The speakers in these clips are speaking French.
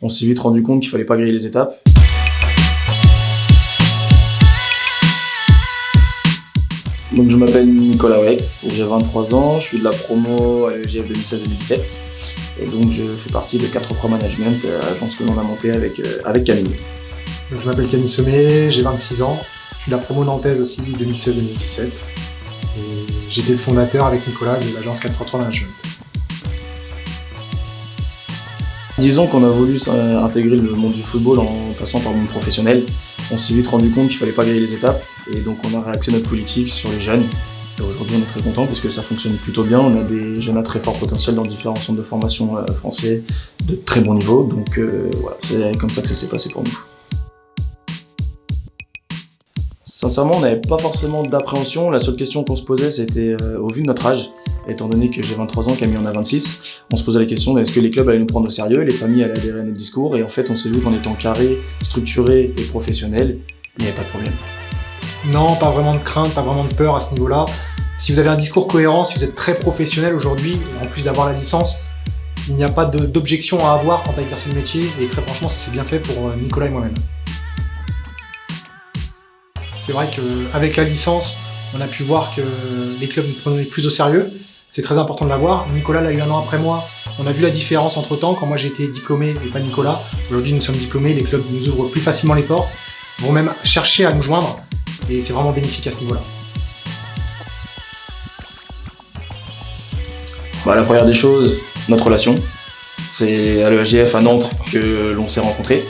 On s'est vite rendu compte qu'il fallait pas griller les étapes. Donc je m'appelle Nicolas Wex, j'ai 23 ans, je suis de la promo à l'EGF 2016-2017 et donc je fais partie de 4 Pro Management, agence que l'on a montée avec Camille. Donc, je m'appelle Camille Sommet, j'ai 26 ans, je suis de la promo nantaise aussi 2016-2017 et j'étais le fondateur avec Nicolas de l'agence 4 Pro Management. Disons qu'on a voulu intégrer le monde du football en passant par le monde professionnel. On s'est vite rendu compte qu'il fallait pas griller les étapes et donc on a réaxé notre politique sur les jeunes. Et aujourd'hui on est très content parce que ça fonctionne plutôt bien. On a des jeunes à très fort potentiel dans différents centres de formation français de très bon niveau. Donc voilà, c'est comme ça que ça s'est passé pour nous. Sincèrement, on n'avait pas forcément d'appréhension. La seule question qu'on se posait, c'était au vu de notre âge, étant donné que j'ai 23 ans, Camille en a 26, on se posait la question est-ce que les clubs allaient nous prendre au sérieux, les familles allaient adhérer à notre discours, et en fait, on s'est vu qu'en étant carré, structuré et professionnel, il n'y avait pas de problème. Non, pas vraiment de crainte, pas vraiment de peur à ce niveau-là. Si vous avez un discours cohérent, si vous êtes très professionnel aujourd'hui, en plus d'avoir la licence, il n'y a pas d'objection à avoir quant à exercer le métier, et très franchement, ça s'est bien fait pour Nicolas et moi-même. C'est vrai qu'avec la licence, on a pu voir que les clubs nous prenaient plus au sérieux. C'est très important de l'avoir. Nicolas l'a eu 1 an après moi. On a vu la différence entre temps. Quand moi j'ai été diplômé et pas Nicolas, aujourd'hui nous sommes diplômés, les clubs nous ouvrent plus facilement les portes, vont même chercher à nous joindre et c'est vraiment bénéfique à ce niveau-là. La première des choses, notre relation. C'est à l'EAJF à Nantes que l'on s'est rencontrés.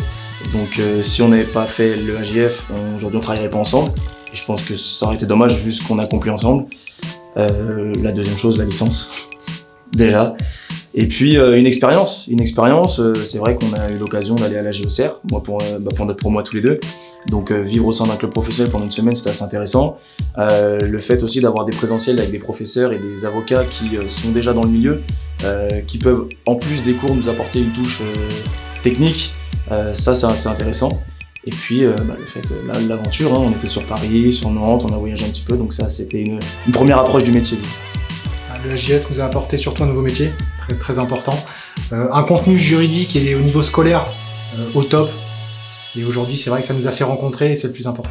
Donc si on n'avait pas fait l'EAJF, aujourd'hui on ne travaillerait pas ensemble. Et je pense que ça aurait été dommage vu ce qu'on a accompli ensemble. La deuxième chose, la licence, déjà. Et puis une expérience, c'est vrai qu'on a eu l'occasion d'aller à la GOCR, moi pour notre promo à tous les deux. Donc vivre au sein d'un club professionnel pendant une semaine, c'était assez intéressant. Le fait aussi d'avoir des présentiels avec des professeurs et des avocats qui sont déjà dans le milieu, qui peuvent en plus des cours nous apporter une touche technique, ça c'est assez intéressant. Et puis le fait de l'aventure, on était sur Paris, sur Nantes, on a voyagé un petit peu, donc ça c'était une première approche du métier. Le AJF nous a apporté surtout un nouveau métier, très, très important. Un contenu juridique et au niveau scolaire au top. Et aujourd'hui c'est vrai que ça nous a fait rencontrer et c'est le plus important.